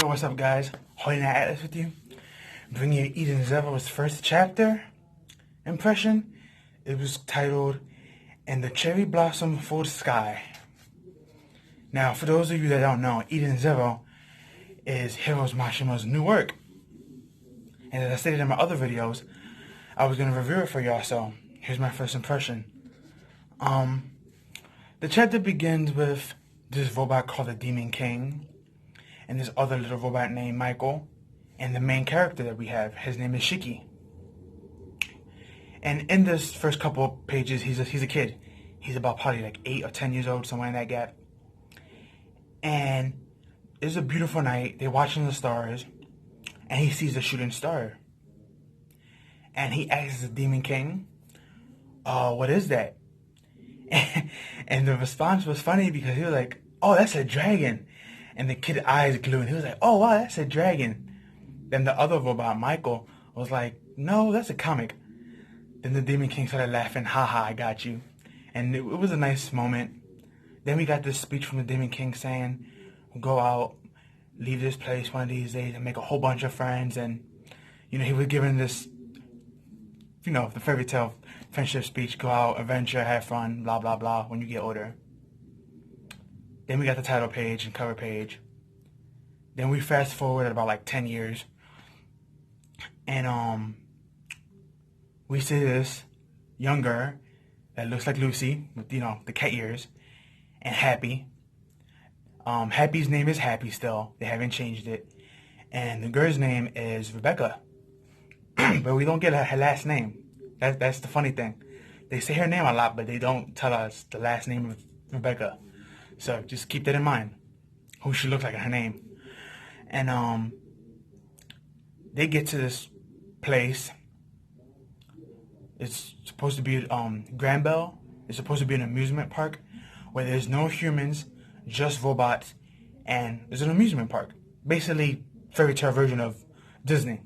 Yo, what's up, guys? Holyknight with you. Bringing you Eden Zero's first chapter impression. It was titled, "And the Cherry Blossom Full Sky." Now, for those of you that don't know, Eden Zero is Hiroshi Mashima's new work. And as I stated in my other videos, I was going to review it for y'all, so here's my first impression. The chapter begins with this robot called the Demon King, and this other little robot named Michael, and the main character that we have, his name is Shiki. And in this first couple of pages, he's a kid. He's about probably like 8 or 10 years old, somewhere in that gap. And it's a beautiful night. They're watching the stars, and he sees a shooting star. And he asks the Demon King, what is that? And the response was funny because he was like, "Oh, that's a dragon." And the kid's eyes glowed, and he was like, "Oh, wow, that's a dragon." Then the other robot, Michael, was like, "No, that's a comic." Then the Demon King started laughing, "Haha, I got you." And it was a nice moment. Then we got this speech from the Demon King saying, "Go out, leave this place one of these days and make a whole bunch of friends." And, he was giving this, the fairy tale friendship speech, go out, adventure, have fun, blah, blah, blah, when you get older. Then we got the title page and cover page. Then we fast forward at about like 10 years. And we see this young girl that looks like Lucy with, the cat ears, and Happy. Happy's name is Happy still. They haven't changed it. And the girl's name is Rebecca. But we don't get her last name. That's the funny thing. They say her name a lot, but they don't tell us the last name of Rebecca. So just keep that in mind, who she looks like in her name. And they get to this place. It's supposed to be Granville. It's supposed to be an amusement park where there's no humans, just robots, and there's an amusement park. Basically, fairy tale version of Disney,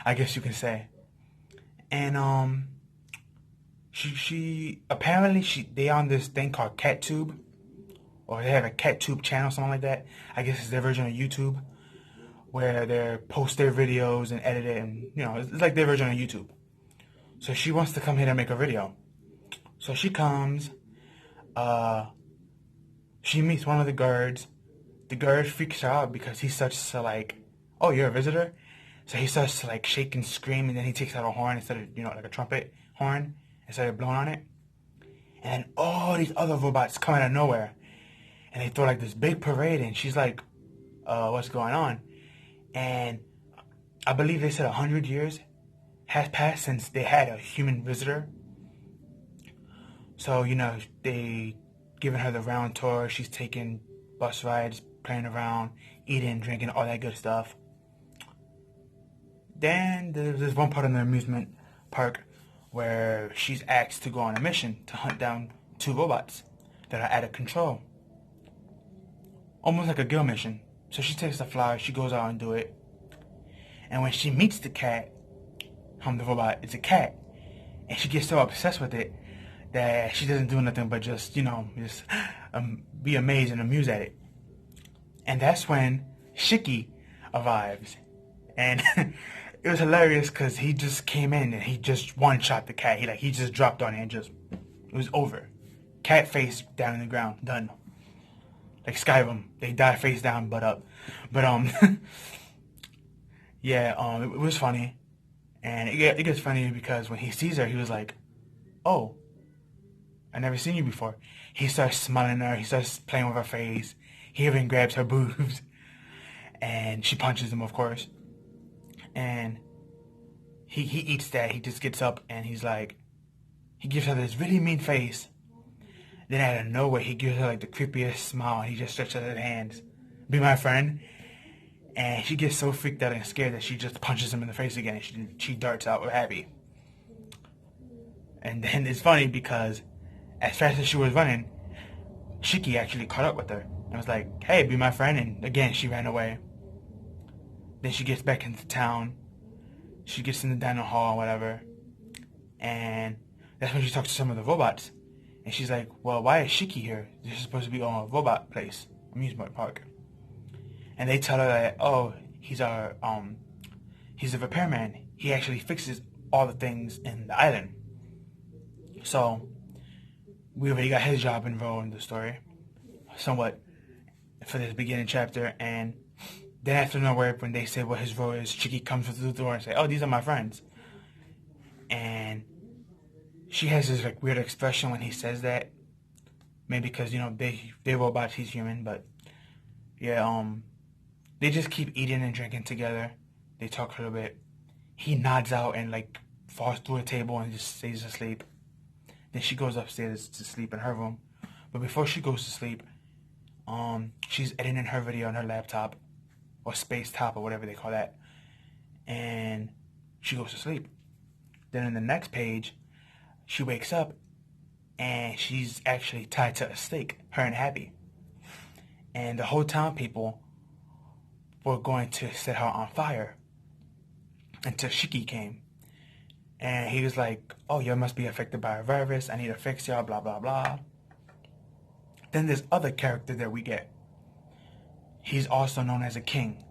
I guess you can say. And she apparently they on this thing called CatTube, or they have a CatTube channel, something like that. I guess it's their version of YouTube, where they post their videos and edit it, and it's like their version of YouTube. So she wants to come here to make a video. So she comes. She meets one of the guards. The guard freaks her out because he starts to like, "Oh, you're a visitor?" So he starts to like shake and scream, and then he takes out a horn instead of, like a trumpet horn, and started blowing on it. And all these other robots come out of nowhere, and they throw like this big parade, and she's like, what's going on? And I believe they said 100 years has passed since they had a human visitor. So, they giving her the round tour. She's taking bus rides, playing around, eating, drinking, all that good stuff. Then there's one part in the amusement park where she's asked to go on a mission to hunt down 2 robots that are out of control. Almost like a girl mission. So she takes the flyer, she goes out and do it. And when she meets the cat, the robot, it's a cat. And she gets so obsessed with it that she doesn't do nothing but just be amazed and amused at it. And that's when Shiki arrives. And it was hilarious because he just came in and he just one-shot the cat. He just dropped on it and it was over. Cat face down in the ground, done. Like Skyrim, they die face down, butt up. But yeah, it was funny, and it gets funny because when he sees her, he was like, "Oh, I never seen you before." He starts smiling at her. He starts playing with her face. He even grabs her boobs, and she punches him, of course. And he eats that. He just gets up and he's like, he gives her this really mean face. Then out of nowhere, he gives her like the creepiest smile. He just stretches his hands, "Be my friend." And she gets so freaked out and scared that she just punches him in the face again. And she darts out with Happy. And then it's funny because as fast as she was running, Shiki actually caught up with her and was like, "Hey, be my friend." And again, she ran away. Then she gets back into town. She gets in the dining hall or whatever. And that's when she talks to some of the robots. And she's like, "Well, why is Shiki here? This is supposed to be on a robot place, amusement park." and they tell her that, oh, he's a repairman. He actually fixes all the things in the island. So we already got his job involved in the story, somewhat, for this beginning chapter. And then after nowhere, when they say what his role is, Chicky comes through the door and say, "Oh, these are my friends." And she has this like weird expression when he says that. Maybe because they robots, he's human, but yeah, they just keep eating and drinking together. They talk a little bit. He nods out and like falls through a table and just stays asleep. Then she goes upstairs to sleep in her room. But before she goes to sleep, she's editing her video on her laptop, or space top, or whatever they call that. And she goes to sleep. Then in the next page, she wakes up and she's actually tied to a stake, her and Happy. And the whole town people were going to set her on fire until Shiki came. And he was like, "Oh, you must be affected by a virus. I need to fix y'all, blah, blah, blah." Then this other character that we get, he's also known as a king.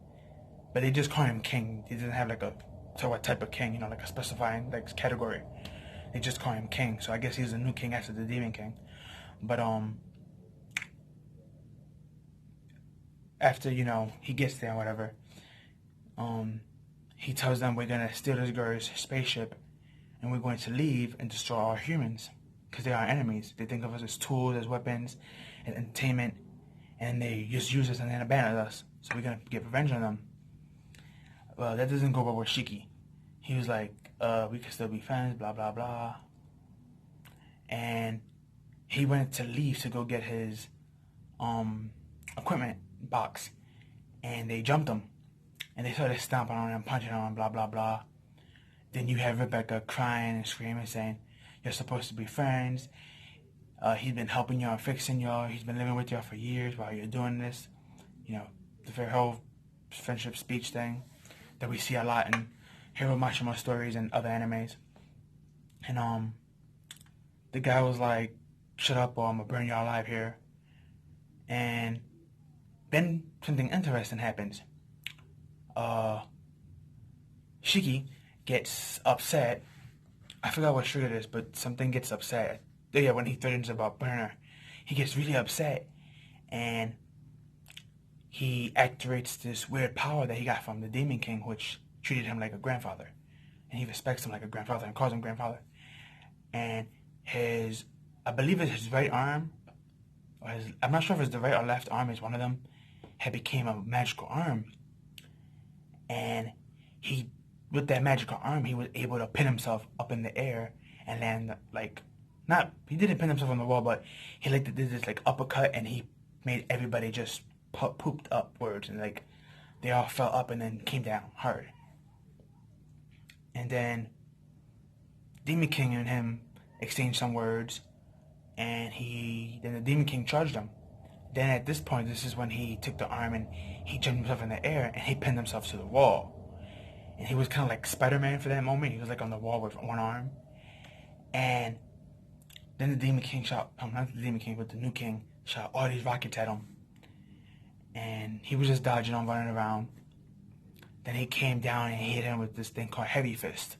But they just call him king. He doesn't have like a, so what type of king, like a specifying like category. They just call him king. So I guess he's a new king after the demon king. But after, he gets there, whatever, he tells them we're going to steal this girl's spaceship and we're going to leave and destroy all humans because they are enemies. They think of us as tools, as weapons, and entertainment, and they just use us and then abandon us. So we're going to get revenge on them. Well, that doesn't go well with Shiki. He was like, we can still be friends, blah, blah, blah. And he went to leave to go get his equipment box, and they jumped him. And they started stomping on him, punching on him, blah, blah, blah. Then you have Rebecca crying and screaming, saying, "You're supposed to be friends. He's been helping y'all, fixing y'all. He's been living with y'all for years while you're doing this." The very whole friendship speech thing that we see a lot in Hiro Mashima stories and other animes. And the guy was like, "Shut up or I'm gonna burn y'all alive here." And then something interesting happens. Shiki gets upset. I forgot what triggered this, but something gets upset. Yeah, when he threatens about burner, he gets really upset, and he activates this weird power that he got from the Demon King, which treated him like a grandfather, and he respects him like a grandfather and calls him grandfather. And I believe it's his right arm, I'm not sure if it's the right or left arm, is one of them, had became a magical arm. And with that magical arm, he was able to pin himself up in the air and land he didn't pin himself on the wall, but he did this uppercut, and he made everybody just pooped upwards, and they all fell up and then came down hard. And then Demon King and him exchanged some words, and then the Demon King charged him. Then at this point, this is when he took the arm and he jumped himself in the air and he pinned himself to the wall. And he was kind of like Spider-Man for that moment. He was on the wall with one arm. And then the Demon King not the Demon King, but the new King shot all these rockets at him. And he was just dodging them, running around. Then he came down and hit him with this thing called Heavy Fist.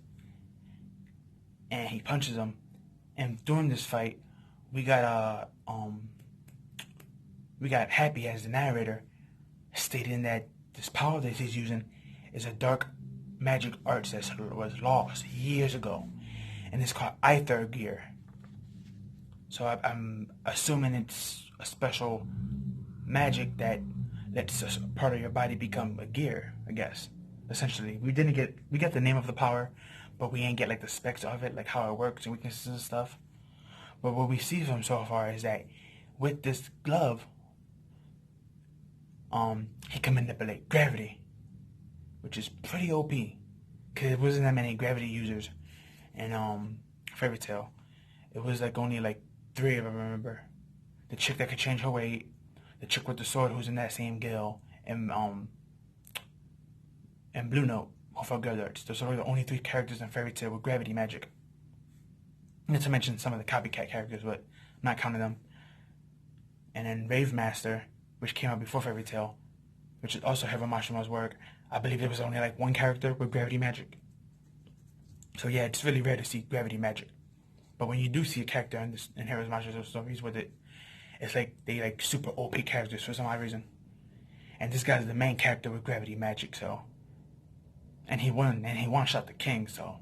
And he punches him. And during this fight, we got Happy as the narrator, stating that this power that he's using is a dark magic art that was lost years ago, and it's called Aether Gear. So I'm assuming it's a special magic that lets a part of your body become a gear, I guess. Essentially, we got the name of the power, but we ain't get the specs of it, how it works and weaknesses and stuff. But what we see from so far is that with this glove, he can manipulate gravity, which is pretty OP, because there wasn't that many gravity users in Fairy Tail. It was only 3 of them, I remember. The chick that could change her weight, the chick with the sword who's in that same guild, and Blue Note, who fought Guild Arts. Those are the only 3 characters in Fairy Tail with gravity magic. Not to mention some of the copycat characters, but I'm not counting them. And then Rave Master, which came out before Fairy Tail, which is also Heather Mashima's work. I believe there was only like one character with gravity magic. So yeah, it's really rare to see gravity magic. But when you do see a character in Heather Mashima's stories with it, it's like they like super OP characters for some odd reason. And this guy's the main character with gravity magic, so. And he one-shot the king, so.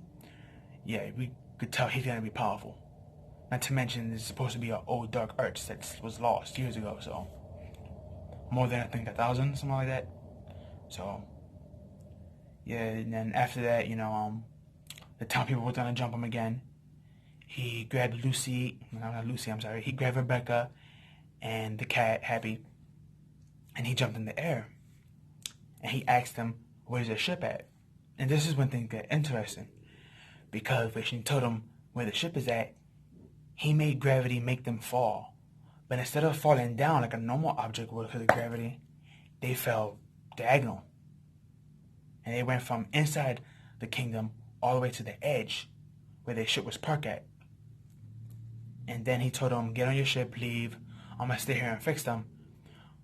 Yeah, we could tell he's gonna be powerful. Not to mention, it's supposed to be an old dark arts that was lost years ago, so. More than, I think, 1,000, something like that. So. Yeah, and then after that, the town people were gonna jump him again. He grabbed Lucy, no, not Lucy, I'm sorry. He grabbed Rebecca and the cat, Happy, and he jumped in the air. And he asked them, where's their ship at? And this is when things get interesting. Because when she told him where the ship is at, he made gravity make them fall. But instead of falling down like a normal object would because of gravity, they fell diagonal. And they went from inside the kingdom all the way to the edge where their ship was parked at. And then he told them, get on your ship, leave. I'm going to stay here and fix them.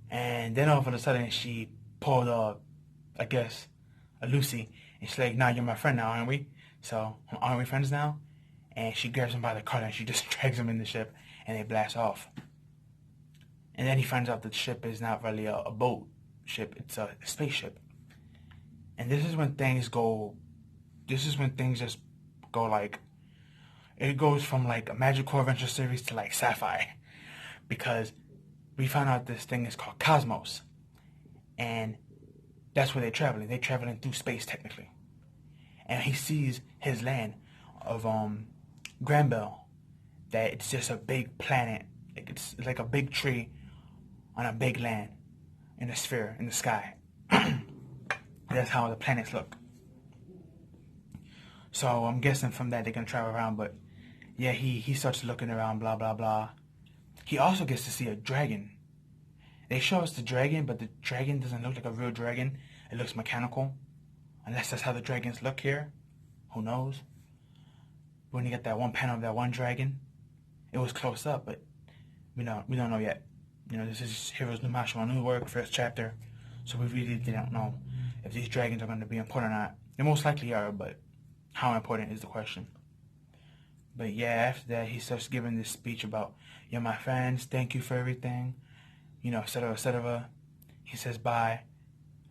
And then all of a sudden she pulled a Lucy. And she's like, nah, you're my friend now, aren't we? So, aren't we friends now? And she grabs him by the collar and she just drags him in the ship. And they blast off. And then he finds out that the ship is not really a boat ship. It's a spaceship. And this is when things just go like, it goes from like a magical adventure series to like sci-fi. Because we found out this thing is called Cosmos. And that's where they're traveling. They're traveling through space technically. And he sees his land of Granville. That it's just a big planet. Like it's like a big tree on a big land in a sphere in the sky. That's how the planets look. So I'm guessing from that they're gonna travel around, but yeah, he starts looking around, blah blah blah. He also gets to see a dragon. They show us the dragon, but the dragon doesn't look like a real dragon. It looks mechanical. Unless that's how the dragons look here. Who knows? When you get that one panel of that one dragon, it was close up, but we don't know yet. This is Heroes New Mashima new work, first chapter, so we really don't know if these dragons are going to be important or not. They most likely are, but how important is the question. But yeah, after that, he starts giving this speech about, you're my fans, thank you for everything, etc., etc. He says bye.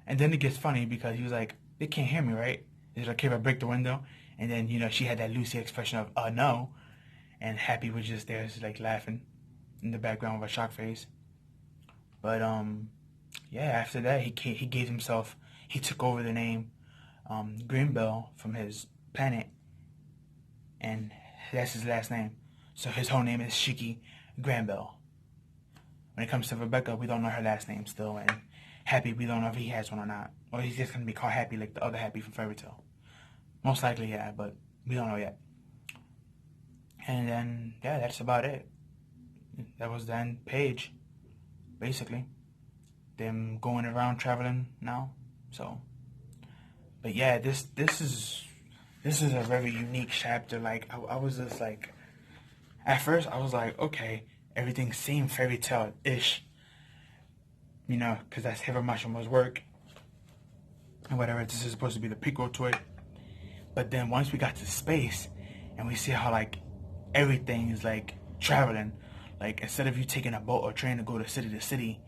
And then it gets funny because he was like, they can't hear me, right? He's like, if I break the window? And then, she had that Lucy expression of, no. And Happy was just there, just like laughing in the background with a shock face. But, yeah, after that, he gave himself, he took over the name Greenbell from his planet. And that's his last name. So his whole name is Shiki Granbell. When it comes to Rebecca, we don't know her last name still. And Happy, we don't know if he has one or not. Or he's just going to be called Happy like the other Happy from Fairy Tail. Most likely, yeah, but we don't know yet. And then, yeah, that's about it. That was the end page, basically. Them going around traveling now. So, but yeah, this is a very unique chapter. Like, I was just like, at first I was like, okay, everything seemed Fairy Tail-ish. Because that's Heather Mashima's work. And whatever, this is supposed to be the prequel to it. But then once we got to space, and we see how, like, everything is, like, traveling. Like, instead of you taking a boat or train to go to city,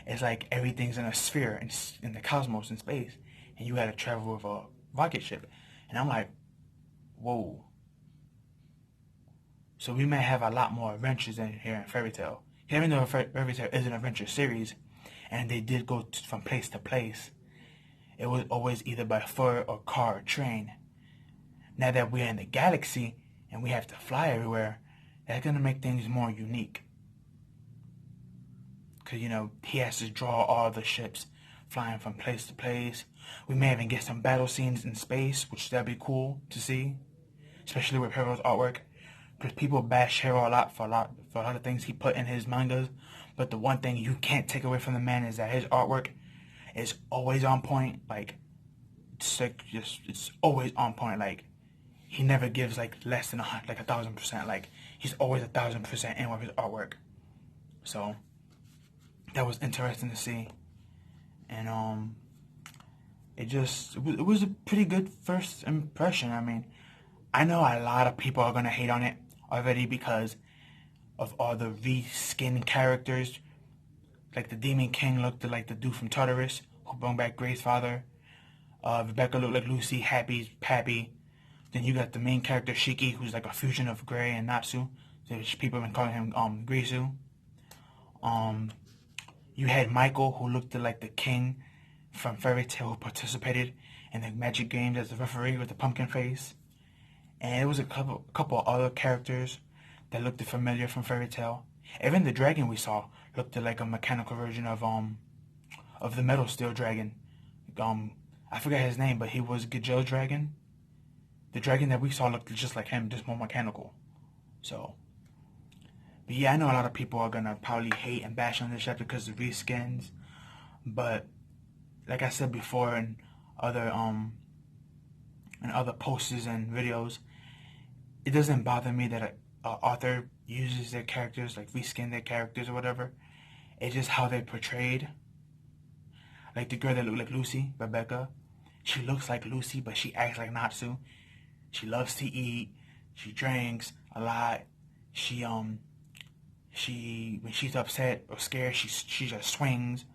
it's like everything's in a sphere in the cosmos in space. And you gotta travel with a rocket ship. And I'm like, whoa. So we may have a lot more adventures in here in Fairy Tail. Even though Fairy Tail is an adventure series, and they did go from place to place, it was always either by foot or car or train. Now that we're in the galaxy and we have to fly everywhere, that's going to make things more unique. Because, he has to draw all the ships flying from place to place. We may even get some battle scenes in space, which that'd be cool to see. Especially with Hero's artwork. Because people bash Hero a lot for a lot of things he put in his mangas. But the one thing you can't take away from the man is that his artwork is always on point. Like, it's always on point. Like, he never gives like less than 1,000%. Like, he's always 1,000% in with his artwork. So that was interesting to see. and it was a pretty good first impression. I mean, I know a lot of people are gonna hate on it already because of all the reskin characters. Like the Demon King looked like the dude from Tartarus, who brought back Gray's father. Rebecca looked like Lucy, Happy's Pappy. Then you got the main character Shiki, who's like a fusion of Gray and Natsu. Which people have been calling him Grisu. You had Michael, who looked like the king from Fairy Tail, who participated in the Magic Games as the referee with the pumpkin face. And it was a couple of other characters that looked familiar from Fairy Tail. Even the dragon we saw looked like a mechanical version of the Metal Steel Dragon. I forgot his name, but he was Gajo's dragon. The dragon that we saw looked just like him, just more mechanical. So, but yeah, I know a lot of people are gonna probably hate and bash on this chapter because of reskins. But like I said before in other posters and videos, it doesn't bother me that an author uses their characters, like reskin their characters or whatever. It's just how they're portrayed. Like the girl that looked like Lucy, Rebecca. She looks like Lucy, but she acts like Natsu. She loves to eat. She drinks a lot. She when she's upset or scared, she just swings.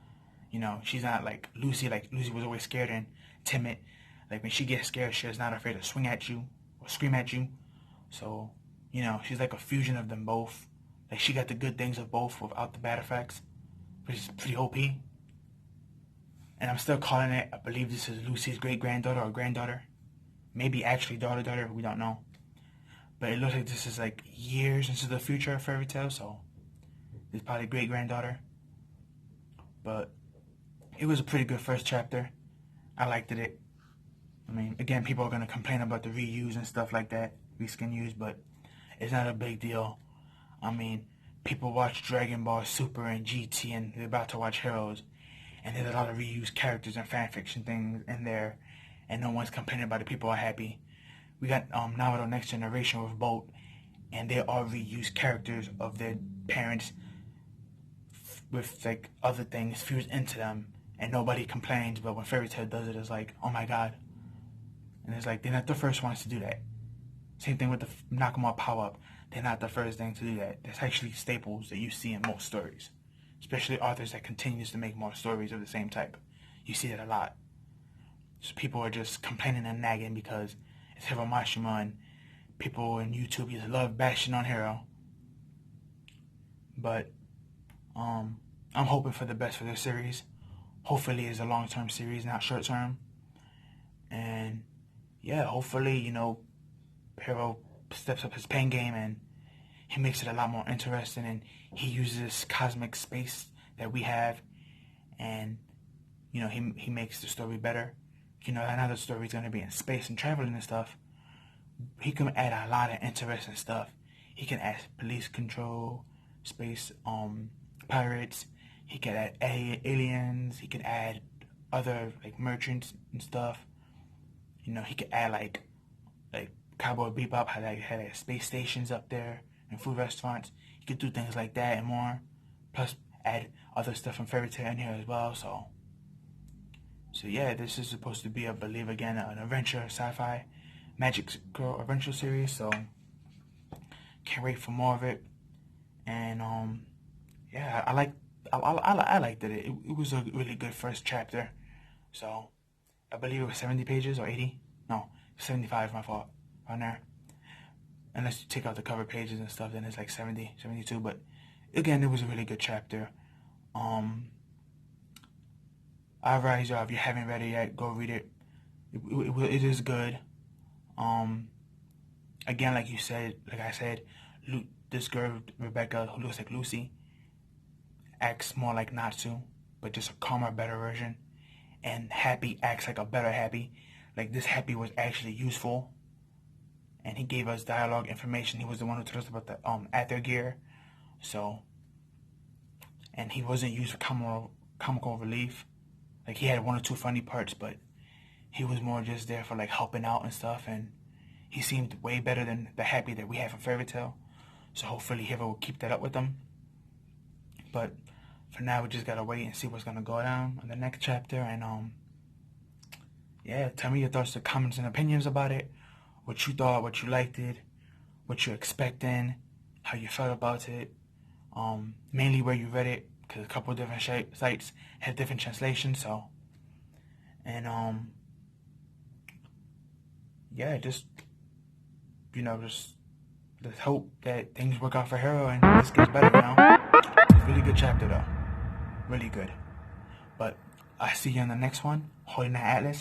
You know, she's not like Lucy. Like Lucy was always scared and timid. Like when she gets scared, she's not afraid to swing at you or scream at you. So, you know, she's like a fusion of them both. Like she got the good things of both without the bad effects, which is pretty OP. And I'm still calling it, I believe this is Lucy's great-granddaughter or granddaughter. Maybe actually daughter, we don't know. But it looks like this is like years into the future of Fairy Tail, so it's probably great-granddaughter. But it was a pretty good first chapter. I liked it. I mean, again, people are going to complain about the reuse and stuff like that, reskin use, but it's not a big deal. I mean, people watch Dragon Ball Super and GT and they're about to watch Heroes. And there's a lot of reused characters and fanfiction things in there, and no one's complaining about it. People are happy. We got Naruto Next Generation with Bolt, and they are reused characters of their parents with like other things fused into them, and nobody complains. But when Fairy Tail does it, it's like, oh my god. And it's like, they're not the first ones to do that. Same thing with the Nakamura power-up. They're not the first thing to do that. That's actually staples that you see in most stories. Especially authors that continues to make more stories of the same type. You see that a lot. So people are just complaining and nagging because it's Hiro Mashima, and people in YouTube just love bashing on Hiro. But I'm hoping for the best for this series. Hopefully it's a long-term series, not short-term. And yeah, hopefully, you know, Hiro steps up his pen game and he makes it a lot more interesting, and he uses cosmic space that we have, and you know, he makes the story better. You know, another story is going to be in space and traveling and stuff. He can add a lot of interesting stuff. He can add police control, space pirates. He can add aliens. He can add other like merchants and stuff. You know, he could add like Cowboy Bebop had like space stations up there and food restaurants. You could do things like that and more. Plus add other stuff from Fairy Tail in here as well. So yeah, this is supposed to be, I believe, again, an adventure, sci-fi, Magic Girl adventure series. So can't wait for more of it. And yeah, I liked it. It was a really good first chapter. So I believe it was 70 pages or 80. No, 75. My fault. On there. Unless you take out the cover pages and stuff, then it's like 70, 72. But again, it was a really good chapter. I advise y'all, if you haven't read it yet, go read it. It is good. Again, like I said, this girl, Rebecca, who looks like Lucy, acts more like Natsu, but just a calmer, better version. And Happy acts like a better Happy. Like, this Happy was actually useful. And he gave us dialogue information. He was the one who told us about the Aether gear. So, and he wasn't used for comical relief. Like, he had one or two funny parts, but he was more just there for like helping out and stuff. And he seemed way better than the Happy that we have in Fairy Tail. So hopefully Hiro will keep that up with him. But for now, we just gotta wait and see what's gonna go down in the next chapter. And yeah, tell me your thoughts, the comments and opinions about it. What you thought, what you liked it, what you're expecting, how you felt about it. Mainly where you read it, because a couple of different sites have different translations. So, and yeah, just let's hope that things work out for Hero and this gets better. Really good chapter though, really good. But I see you in the next one. Holyknight Atlas.